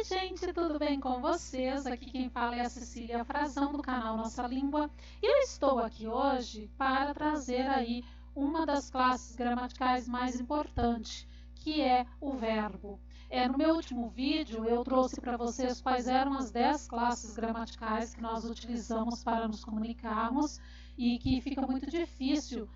Oi gente, tudo bem com vocês? Aqui quem fala é a Cecília Frazão do canal Nossa Língua e eu estou aqui hoje para trazer aí uma das classes gramaticais mais importantes, que é o verbo. No meu último vídeo eu trouxe para vocês quais eram as 10 classes gramaticais que nós utilizamos para nos comunicarmos e que fica muito difícil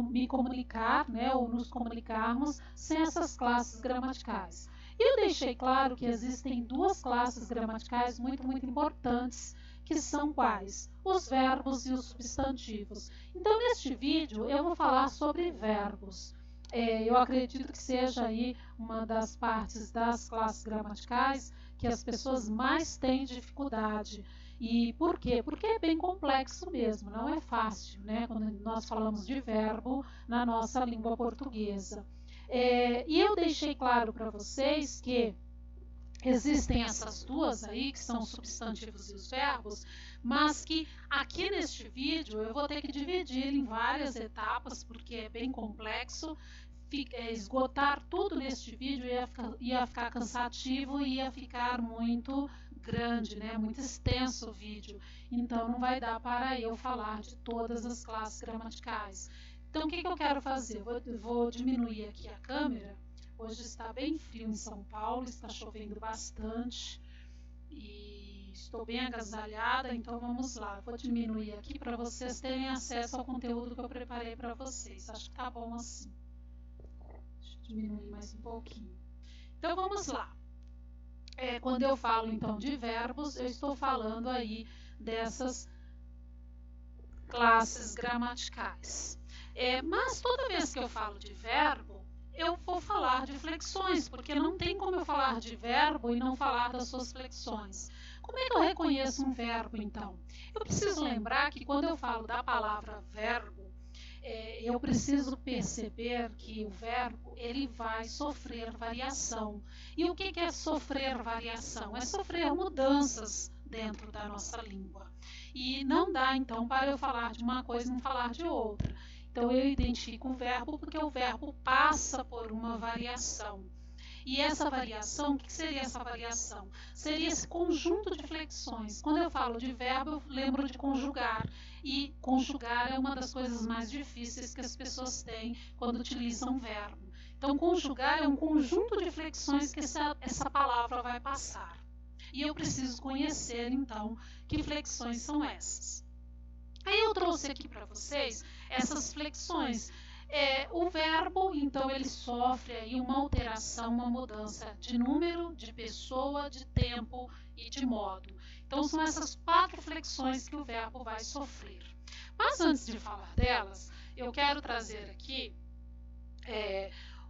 me comunicar, ou nos comunicarmos sem essas classes gramaticais. E eu deixei claro que existem duas classes gramaticais muito importantes, que são quais? Os verbos e os substantivos. Então, neste vídeo, eu vou falar sobre verbos. Eu acredito que seja aí uma das partes das classes gramaticais que as pessoas mais têm dificuldade. E por quê? Porque é bem complexo mesmo, não é fácil, quando nós falamos de verbo na nossa língua portuguesa. E eu deixei claro para vocês que existem essas duas aí, que são os substantivos e os verbos, mas que aqui neste vídeo eu vou ter que dividir em várias etapas, porque é bem complexo. Esgotar tudo neste vídeo ia ficar cansativo e ia ficar muito grande, muito extenso o vídeo. Então não vai dar para eu falar de todas as classes gramaticais. Então o que eu quero fazer? Eu vou diminuir aqui a câmera. Hoje está bem frio em São Paulo, está chovendo bastante e estou bem agasalhada, então vamos lá. Vou diminuir aqui para vocês terem acesso ao conteúdo que eu preparei para vocês. Acho que tá bom assim. Deixa eu diminuir mais um pouquinho. Então vamos lá. Quando eu falo então de verbos, eu estou falando aí dessas classes gramaticais. Mas toda vez que eu falo de verbo, eu vou falar de flexões, porque não tem como eu falar de verbo e não falar das suas flexões. Como é que eu reconheço um verbo, então? Eu preciso lembrar que quando eu falo da palavra verbo, eu preciso perceber que o verbo ele vai sofrer variação. E o que é sofrer variação? É sofrer mudanças dentro da nossa língua. E não dá, então, para eu falar de uma coisa e não falar de outra. Então, eu identifico o verbo porque o verbo passa por uma variação. E essa variação, o que seria essa variação? Seria esse conjunto de flexões. Quando eu falo de verbo, eu lembro de conjugar. E conjugar é uma das coisas mais difíceis que as pessoas têm quando utilizam verbo. Então, conjugar é um conjunto de flexões que essa palavra vai passar. E eu preciso conhecer, então, que flexões são essas. Aí eu trouxe aqui para vocês essas flexões. O verbo, então, ele sofre aí uma alteração, uma mudança de número, de pessoa, de tempo e de modo. Então, são essas 4 flexões que o verbo vai sofrer. Mas antes de falar delas, eu quero trazer aqui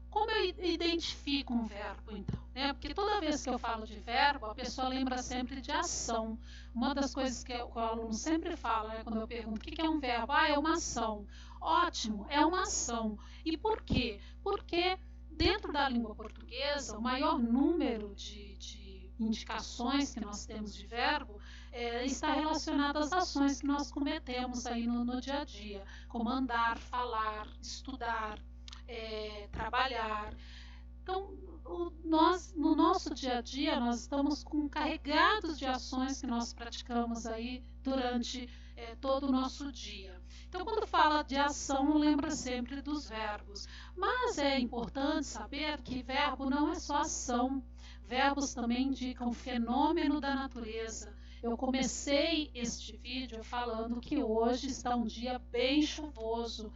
como eu identifico um verbo, então? Porque toda vez que eu falo de verbo, a pessoa lembra sempre de ação. Uma das coisas que o aluno sempre fala, quando eu pergunto o que é um verbo, é uma ação. Ótimo, é uma ação. E por quê? Porque dentro da língua portuguesa, o maior número de indicações que nós temos de verbo está relacionado às ações que nós cometemos aí no dia a dia, como andar, falar, estudar, trabalhar. Então, no nosso dia a dia, nós estamos carregados de ações que nós praticamos aí durante todo o nosso dia. Então, quando fala de ação, lembra sempre dos verbos. Mas é importante saber que verbo não é só ação. Verbos também indicam fenômeno da natureza. Eu comecei este vídeo falando que hoje está um dia bem chuvoso.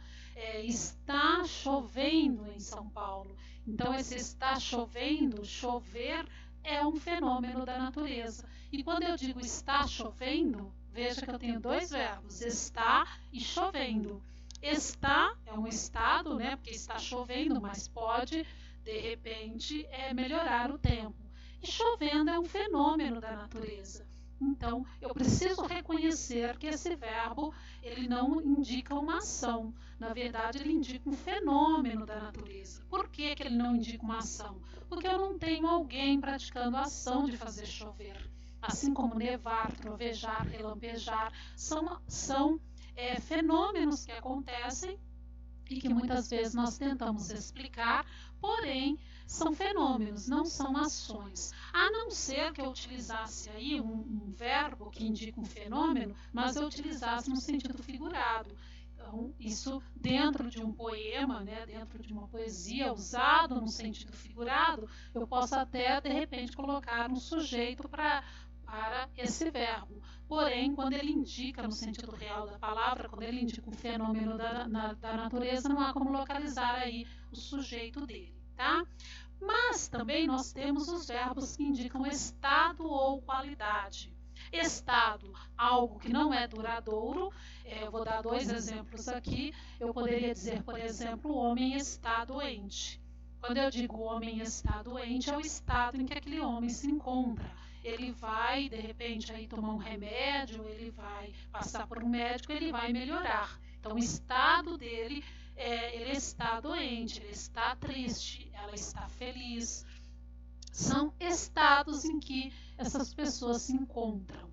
Está chovendo em São Paulo. Então, esse está chovendo, chover, é um fenômeno da natureza. E quando eu digo está chovendo, veja que eu tenho 2 verbos, está e chovendo. Está é um estado, porque está chovendo, mas pode, de repente, melhorar o tempo. E chovendo é um fenômeno da natureza. Então, eu preciso reconhecer que esse verbo ele não indica uma ação. Na verdade, ele indica um fenômeno da natureza. Por que ele não indica uma ação? Porque eu não tenho alguém praticando a ação de fazer chover. Assim como nevar, trovejar, relampejar, são fenômenos que acontecem e que muitas vezes nós tentamos explicar, porém, são fenômenos, não são ações. A não ser que eu utilizasse aí um verbo que indica um fenômeno, mas eu utilizasse no sentido figurado. Então, isso dentro de um poema, né, dentro de uma poesia, usado no sentido figurado, eu posso até, de repente, colocar um sujeito para esse verbo. Porém, quando ele indica no sentido real da palavra, quando ele indica um fenômeno da natureza, não há como localizar aí o sujeito dele, tá? Mas também nós temos os verbos que indicam estado ou qualidade. Estado, algo que não é duradouro. Eu vou dar 2 exemplos aqui. Eu poderia dizer, por exemplo, o homem está doente. Quando eu digo o homem está doente, é o estado em que aquele homem se encontra. Ele vai, de repente, aí tomar um remédio, ele vai passar por um médico, ele vai melhorar. Então, o estado dele, ele está doente, ele está triste, ela está feliz. São estados em que essas pessoas se encontram.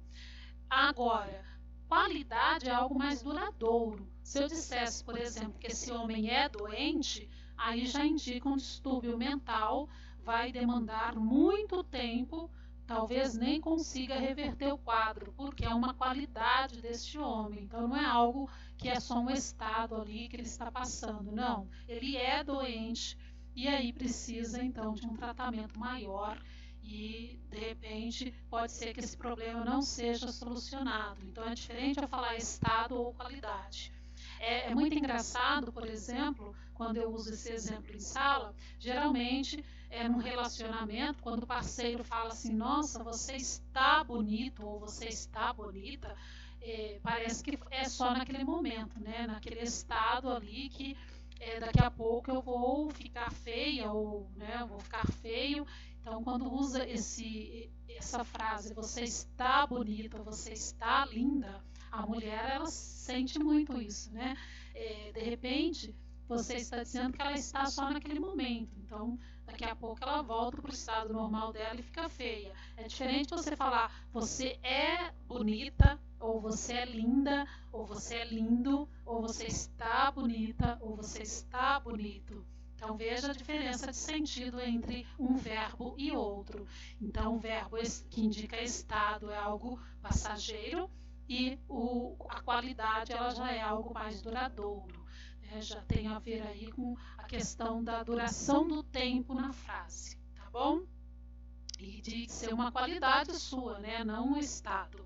Agora, qualidade é algo mais duradouro. Se eu dissesse, por exemplo, que esse homem é doente, aí já indica um distúrbio mental, vai demandar muito tempo, talvez nem consiga reverter o quadro, porque é uma qualidade deste homem. Então, não é algo que é só um estado ali que ele está passando. Não, ele é doente e aí precisa, então, de um tratamento maior e, de repente, pode ser que esse problema não seja solucionado. Então, é diferente eu falar estado ou qualidade. É muito engraçado, por exemplo, quando eu uso esse exemplo em sala, geralmente num relacionamento, quando o parceiro fala assim, nossa, você está bonito ou você está bonita, parece que é só naquele momento, né? Naquele estado ali que daqui a pouco eu vou ficar feia ou né, vou ficar feio. Então, quando usa essa frase, você está bonita, você está linda, a mulher, ela sente muito isso, né? De repente, você está dizendo que ela está só naquele momento. Então, daqui a pouco ela volta para o estado normal dela e fica feia. É diferente você falar, você é bonita, ou você é linda, ou você é lindo, ou você está bonita, ou você está bonito. Então, veja a diferença de sentido entre um verbo e outro. Então, o verbo que indica estado é algo passageiro e a qualidade ela já é algo mais duradouro. Já tem a ver aí com a questão da duração do tempo na frase, tá bom? E de ser uma qualidade sua, né? Não um estado.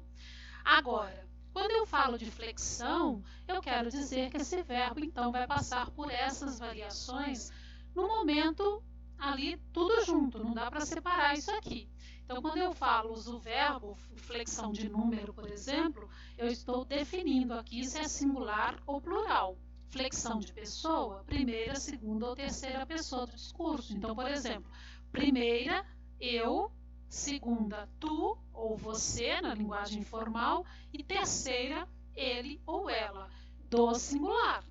Agora, quando eu falo de flexão, eu quero dizer que esse verbo, então, vai passar por essas variações no momento ali, tudo junto, não dá para separar isso aqui. Então, quando eu uso o verbo, flexão de número, por exemplo, eu estou definindo aqui se é singular ou plural. Flexão de pessoa, primeira, segunda ou terceira pessoa do discurso. Então, por exemplo, primeira, eu, segunda, tu ou você, na linguagem formal, e terceira, ele ou ela, do singular.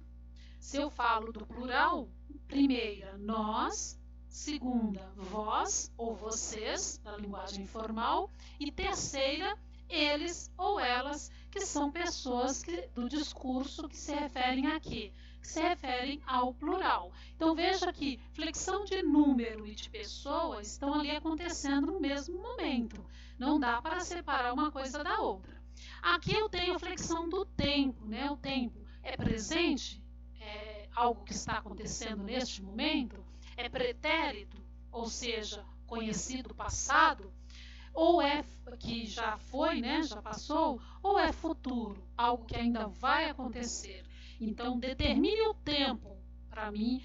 Se eu falo do plural, primeira, nós, segunda, vós ou vocês, na linguagem formal, e terceira, eles ou elas, que são pessoas do discurso que se referem aqui, que se referem ao plural. Então, veja que flexão de número e de pessoa estão ali acontecendo no mesmo momento. Não dá para separar uma coisa da outra. Aqui eu tenho a flexão do tempo, né? O tempo é presente, é algo que está acontecendo neste momento, é pretérito, ou seja, conhecido passado, ou é que já foi, né, já passou, ou é futuro, algo que ainda vai acontecer. Então, determine o tempo, para mim,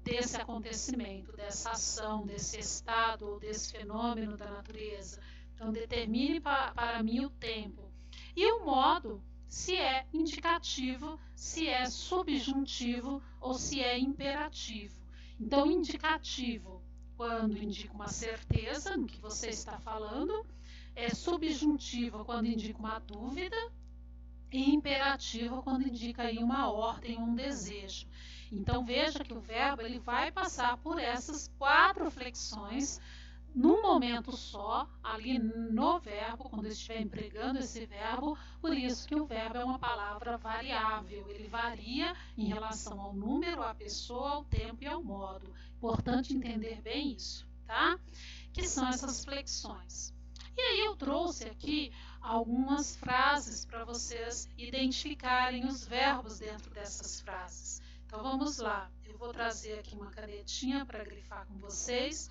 desse acontecimento, dessa ação, desse estado, ou desse fenômeno da natureza. Então, determine para mim o tempo. E o modo, se é indicativo, se é subjuntivo ou se é imperativo. Então, indicativo, quando indica uma certeza no que você está falando, é subjuntivo quando indica uma dúvida e imperativo quando indica aí uma ordem, um desejo. Então, veja que o verbo ele vai passar por essas 4 flexões num momento só, ali no verbo, quando eu estiver empregando esse verbo, por isso que o verbo é uma palavra variável, ele varia em relação ao número, à pessoa, ao tempo e ao modo. Importante entender bem isso, tá? Que são essas flexões. E aí eu trouxe aqui algumas frases para vocês identificarem os verbos dentro dessas frases. Então vamos lá, eu vou trazer aqui uma canetinha para grifar com vocês.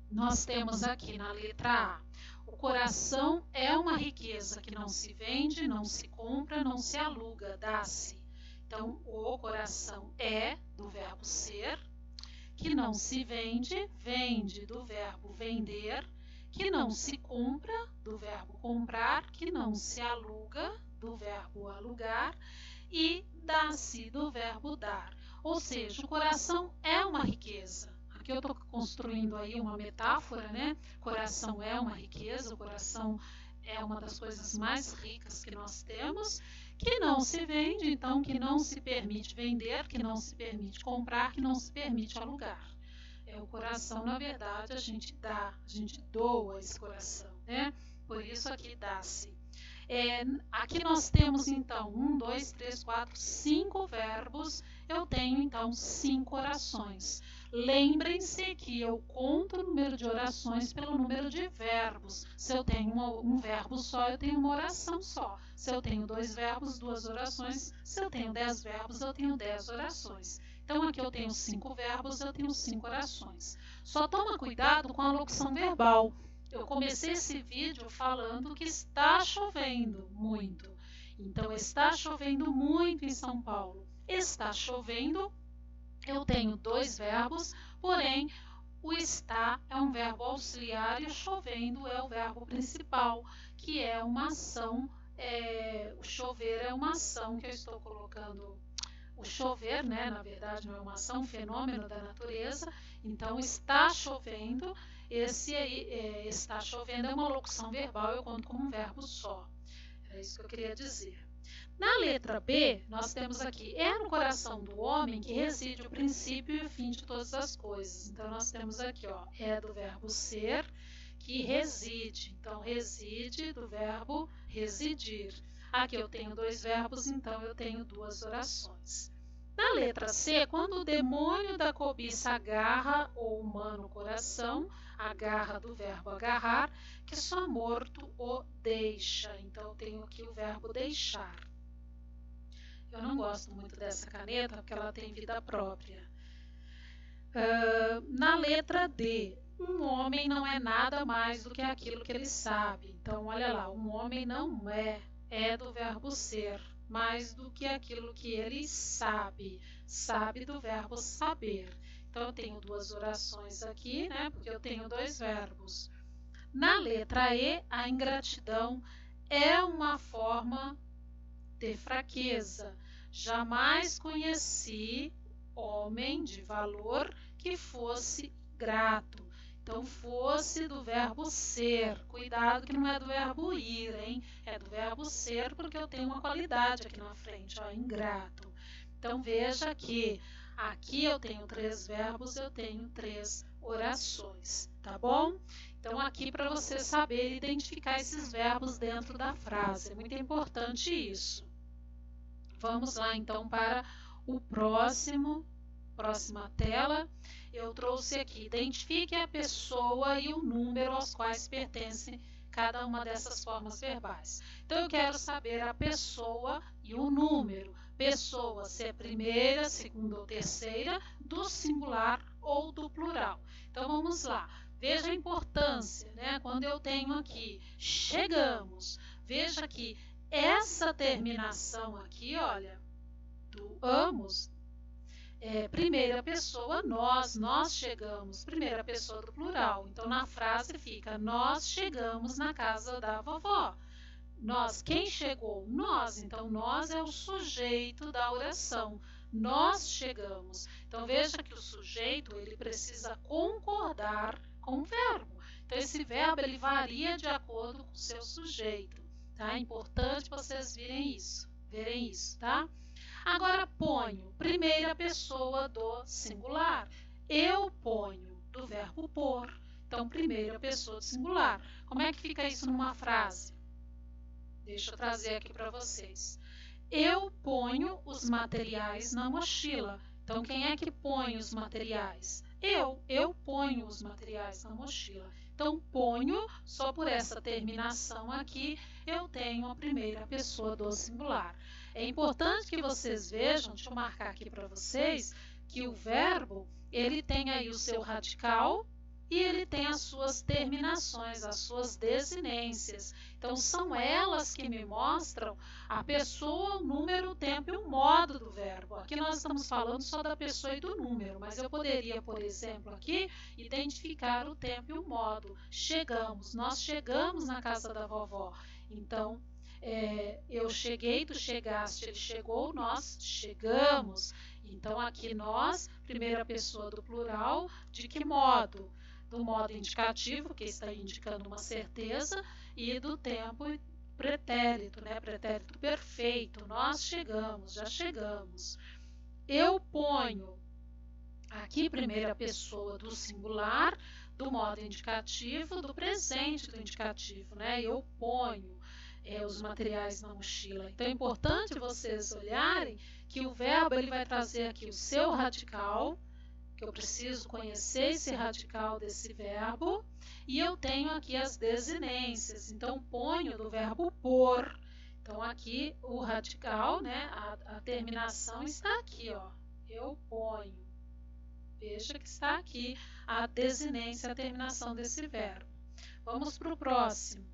Nós temos aqui na letra A, o coração é uma riqueza que não se vende, não se compra, não se aluga, dá-se. Então, o coração é do verbo ser, que não se vende, vende do verbo vender, que não se compra, do verbo comprar, que não se aluga, do verbo alugar, e dá-se, do verbo dar. Ou seja, o coração é uma riqueza. Aqui eu estou construindo aí uma metáfora, né? Coração é uma riqueza, o coração é uma das coisas mais ricas que nós temos, que não se vende, então que não se permite vender, que não se permite comprar, que não se permite alugar. O coração, na verdade, a gente dá, a gente doa esse coração, né? Por isso aqui dá-se. Aqui nós temos então 1, 2, 3, 4, 5 verbos. Eu tenho então 5 orações. Lembrem-se que eu conto o número de orações pelo número de verbos. Se eu tenho um verbo só, eu tenho uma oração só. Se eu tenho 2 verbos, 2 orações. Se eu tenho 10 verbos, eu tenho 10 orações. Então aqui eu tenho 5 verbos, eu tenho 5 orações. Só toma cuidado com a locução verbal. Eu comecei esse vídeo falando que está chovendo muito. Então, está chovendo muito em São Paulo. Está chovendo, eu tenho 2 verbos, porém, o está é um verbo auxiliar e o chovendo é o verbo principal, que é uma ação, o chover é uma ação que eu estou colocando. O chover, né, na verdade, não é uma ação, um fenômeno da natureza. Então, está chovendo. Esse aí, está chovendo é uma locução verbal, eu conto como um verbo só. É isso que eu queria dizer. Na letra B, nós temos aqui, é no coração do homem que reside o princípio e o fim de todas as coisas. Então, nós temos aqui, ó, é do verbo ser, que reside. Então, reside do verbo residir. Aqui eu tenho 2 verbos, então eu tenho 2 orações. Na letra C, quando o demônio da cobiça agarra o humano coração, agarra do verbo agarrar, que só morto o deixa. Então, eu tenho aqui o verbo deixar. Eu não gosto muito dessa caneta, porque ela tem vida própria. Na letra D, um homem não é nada mais do que aquilo que ele sabe. Então, olha lá, um homem não é do verbo ser, mais do que aquilo que ele sabe. Sabe do verbo saber. Então, eu tenho 2 orações aqui, né? Porque eu tenho 2 verbos. Na letra E, a ingratidão é uma forma de fraqueza. Jamais conheci homem de valor que fosse grato. Então, fosse do verbo ser. Cuidado que não é do verbo ir, hein? É do verbo ser, porque eu tenho uma qualidade aqui na frente, ó, ingrato. Então, veja que aqui eu tenho 3 verbos, eu tenho 3 orações, tá bom? Então, aqui para você saber identificar esses verbos dentro da frase. É muito importante isso. Vamos lá, então, para o próxima tela. Eu trouxe aqui, identifique a pessoa e o número aos quais pertence cada uma dessas formas verbais. Então, eu quero saber a pessoa e o número. Pessoa, se é primeira, segunda ou terceira, do singular ou do plural. Então, vamos lá. Veja a importância, né? Quando eu tenho aqui, chegamos. Veja que essa terminação aqui, olha, do amos, primeira pessoa, nós chegamos, primeira pessoa do plural. Então, na frase fica, nós chegamos na casa da vovó. Nós, quem chegou? Nós. Então, nós é o sujeito da oração. Nós chegamos. Então, veja que o sujeito, ele precisa concordar com o verbo. Então, esse verbo, ele varia de acordo com o seu sujeito. Tá? É importante vocês verem isso, tá? Agora, ponho, primeira pessoa do singular. Eu ponho, do verbo pôr. Então, primeira pessoa do singular. Como é que fica isso numa frase? Deixa eu trazer aqui para vocês. Eu ponho os materiais na mochila. Então, quem é que põe os materiais? Eu ponho os materiais na mochila. Então, ponho, só por essa terminação aqui, eu tenho a primeira pessoa do singular. É importante que vocês vejam, deixa eu marcar aqui para vocês, que o verbo, ele tem aí o seu radical e ele tem as suas terminações, as suas desinências. Então, são elas que me mostram a pessoa, o número, o tempo e o modo do verbo. Aqui nós estamos falando só da pessoa e do número, mas eu poderia, por exemplo, aqui identificar o tempo e o modo. Chegamos, nós chegamos na casa da vovó. Então, eu cheguei, tu chegaste, ele chegou, nós chegamos. Então, aqui nós, primeira pessoa do plural, de que modo? Do modo indicativo, que está indicando uma certeza, e do tempo pretérito, né? Pretérito perfeito. Nós chegamos, já chegamos. Eu ponho aqui primeira pessoa do singular, do modo indicativo, do presente do indicativo, né? Eu ponho os materiais na mochila. Então é importante vocês olharem que o verbo ele vai trazer aqui o seu radical, que eu preciso conhecer esse radical desse verbo, e eu tenho aqui as desinências. Então, ponho do verbo pôr. Então, aqui o radical, né, a terminação está aqui, ó. Eu ponho. Veja que está aqui a desinência, a terminação desse verbo. Vamos para o próximo.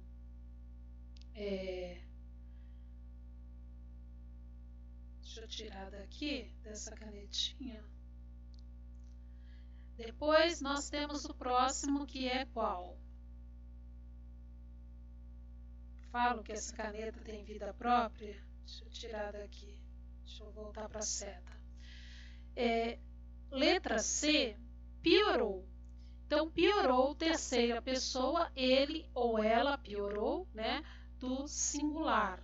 Deixa eu tirar daqui, dessa canetinha. Depois nós temos o próximo, que é qual? Falo que essa caneta tem vida própria. Deixa eu tirar daqui. Deixa eu voltar para a seta. Letra C, piorou. Então, piorou, terceira pessoa, ele ou ela piorou, né? Do singular.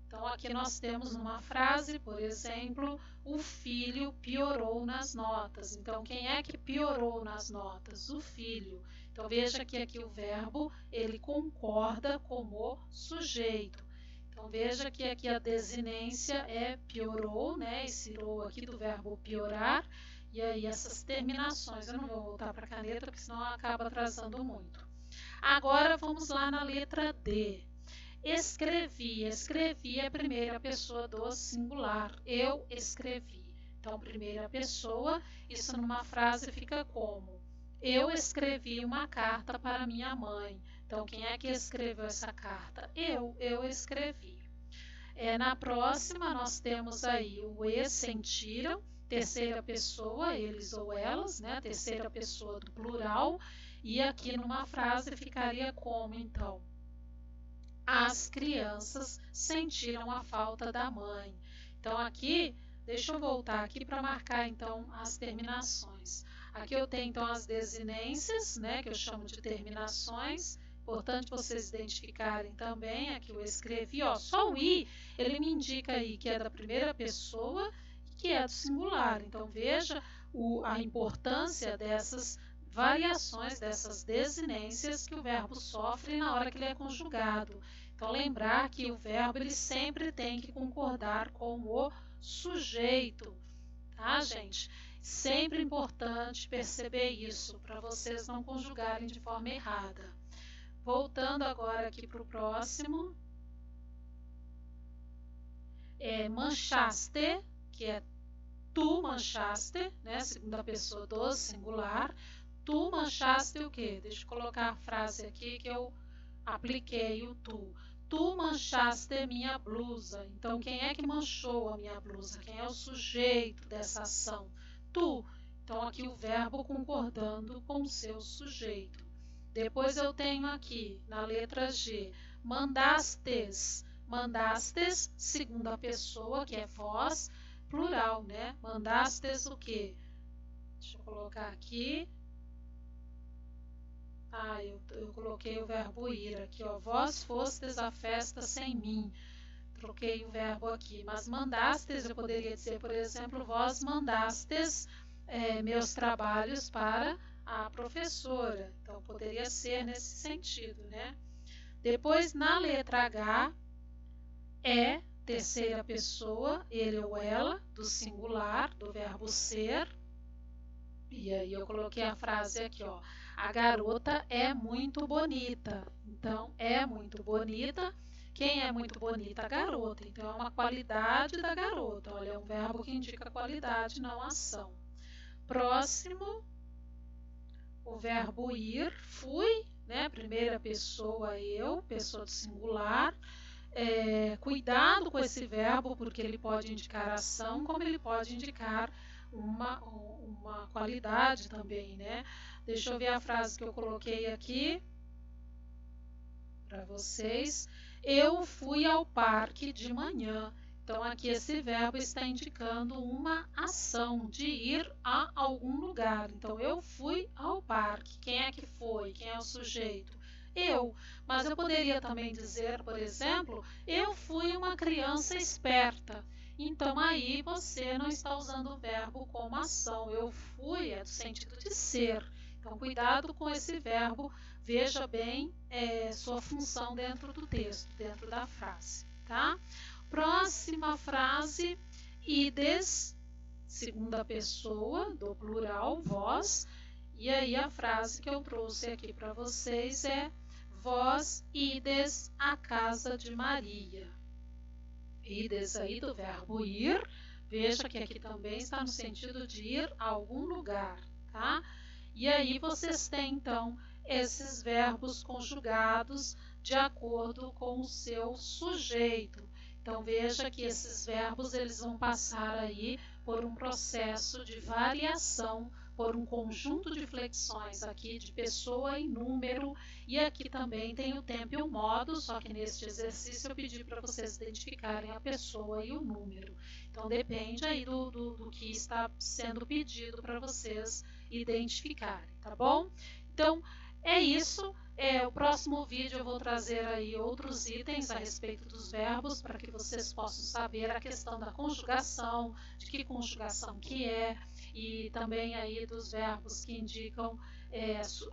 Então, aqui nós temos numa frase, por exemplo, o filho piorou nas notas. Então, quem é que piorou nas notas? O filho. Então, veja que aqui o verbo, ele concorda com o sujeito. Então, veja que aqui a desinência é piorou, né? Esse "ou" aqui do verbo piorar. E aí, essas terminações. Eu não vou voltar para a caneta, porque senão acaba atrasando muito. Agora, vamos lá na letra D. Escrevi. Escrevi é a primeira pessoa do singular. Eu escrevi. Então, primeira pessoa, isso numa frase fica como? Eu escrevi uma carta para minha mãe. Então, quem é que escreveu essa carta? Eu escrevi. Na próxima, nós temos aí o "e" sentiram, terceira pessoa, eles ou elas, né? Terceira pessoa do plural. E aqui numa frase ficaria como, então? As crianças sentiram a falta da mãe. Então, aqui, deixa eu voltar aqui para marcar, então, as terminações. Aqui eu tenho, então, as desinências, né, que eu chamo de terminações. Importante vocês identificarem também. Aqui eu escrevi, ó, só o "i", ele me indica aí que é da primeira pessoa e que é do singular. Então, veja a importância dessas variações, dessas desinências que o verbo sofre na hora que ele é conjugado. Então, lembrar que o verbo ele sempre tem que concordar com o sujeito, tá, gente? Sempre importante perceber isso, para vocês não conjugarem de forma errada. Voltando agora aqui para o próximo. Manchaste, que é tu manchaste, né? Segunda pessoa do singular. Tu manchaste o quê? Deixa eu colocar a frase aqui que eu apliquei o tu. Tu manchaste minha blusa. Então, quem é que manchou a minha blusa? Quem é o sujeito dessa ação? Tu. Então, aqui o verbo concordando com o seu sujeito. Depois eu tenho aqui, na letra G, mandastes. Mandastes, segunda pessoa, que é vós, plural, né? Mandastes o quê? Deixa eu colocar aqui. Eu coloquei o verbo ir aqui, ó. Vós fostes à festa sem mim. Troquei o verbo aqui. Mas mandastes, eu poderia dizer, por exemplo, vós mandastes meus trabalhos para a professora. Então, poderia ser nesse sentido, né? Depois, na letra H, é terceira pessoa, ele ou ela, do singular, do verbo ser. E aí eu coloquei a frase aqui, ó. A garota é muito bonita. Então, é muito bonita. Quem é muito bonita? A garota. Então, é uma qualidade da garota. Olha, é um verbo que indica qualidade, não ação. Próximo, o verbo ir, fui, né? Primeira pessoa, eu, pessoa do singular. Cuidado com esse verbo, porque ele pode indicar ação, como ele pode indicar uma qualidade também, né? Deixa eu ver a frase que eu coloquei aqui para vocês. Eu fui ao parque de manhã. Então, aqui esse verbo está indicando uma ação de ir a algum lugar. Então, eu fui ao parque. Quem é que foi? Quem é o sujeito? Eu. Mas eu poderia também dizer, por exemplo, eu fui uma criança esperta. Então, aí você não está usando o verbo como ação. Eu fui é do sentido de ser. Então, cuidado com esse verbo. Veja bem sua função dentro do texto, dentro da frase, tá? Próxima frase, ides, segunda pessoa, do plural, vós. E aí a frase que eu trouxe aqui para vocês é: vós ides à casa de Maria. Ides aí do verbo ir. Veja que aqui também está no sentido de ir a algum lugar, tá? E aí vocês têm, então, esses verbos conjugados de acordo com o seu sujeito. Então, veja que esses verbos eles vão passar aí por um processo de variação, por um conjunto de flexões aqui de pessoa e número, e aqui também tem o tempo e o modo, só que neste exercício eu pedi para vocês identificarem a pessoa e o número. Então, depende aí do que está sendo pedido para vocês identificarem, tá bom? Então, é isso. O próximo vídeo eu vou trazer aí outros itens a respeito dos verbos para que vocês possam saber a questão da conjugação, de que conjugação que é, e também aí dos verbos que indicam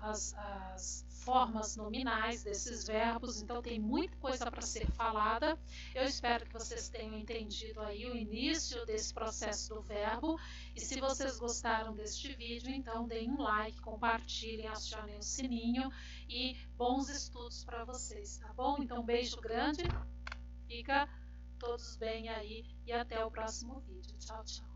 as formas nominais desses verbos. Então tem muita coisa para ser falada. Eu espero que vocês tenham entendido aí o início desse processo do verbo, e se vocês gostaram deste vídeo, então deem um like, compartilhem, acionem o sininho, e bons estudos para vocês, tá bom? Então, beijo grande, fica todos bem aí e até o próximo vídeo. Tchau, tchau.